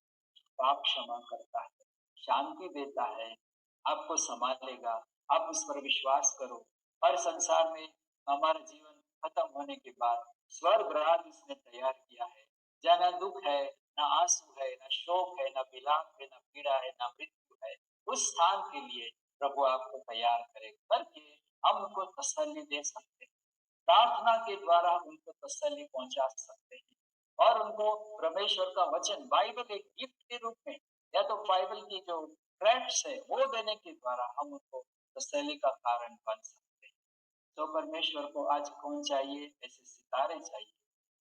पाप क्षमा करता है, शांति देता है, आपको संभालेगा, आप उस पर विश्वास करो। हर संसार में हमारा जीवन खत्म होने के बाद स्वर्ग राज्य उसने तैयार किया है, जहाँ ना दुख है, ना आंसू है, ना शोक है, ना विलाप है, ना पीड़ा है, ना मृत्यु है। उस स्थान के लिए प्रभु आपको तैयार करेगा करके हम उनको तसल्ली दे सकते हैं। प्रार्थना के द्वारा उनको तसल्ली पहुंचा सकते हैं और उनको परमेश्वर का वचन, बाइबल एक गिफ्ट के रूप में, या तो बाइबल की जो ट्रैक्ट्स है वो देने के द्वारा हम उनको तसल्ली का कारण बन सकते हैं। तो परमेश्वर को आज कौन चाहिए? ऐसे सितारे चाहिए,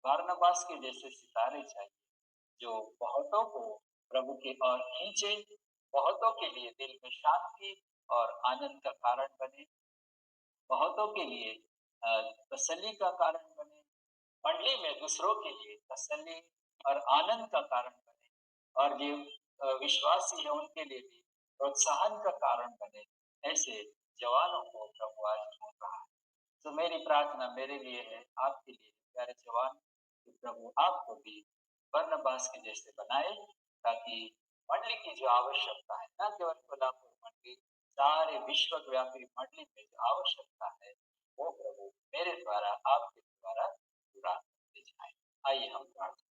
बारनबास के जैसे सितारे चाहिए, जो बहुतों को प्रभु की ओर खींचे, बहुतों के लिए दिल में शांति और आनंद का कारण बने, बहुतों के लिए तसल्ली का कारण बने, मंडली में दूसरों के लिए तसल्ली और आनंद का कारण बने, और जो विश्वासी है उनके लिए भी प्रोत्साहन का कारण बने। ऐसे जवानों को प्रभु आज ढूंढ रहा है। तो मेरी प्रार्थना मेरे लिए है, आपके लिए प्यारे जवान, कि प्रभु आपको भी बरनबास के जैसे बनाए, ताकि मंडली की जो आवश्यकता है, न केवल कोल्हापुर मंडली, सारे विश्वव्यापी मंडली में जो आवश्यकता है, वो प्रभु मेरे द्वारा, आपके द्वारा पूरा करते जाए। आइए हम प्रार्थना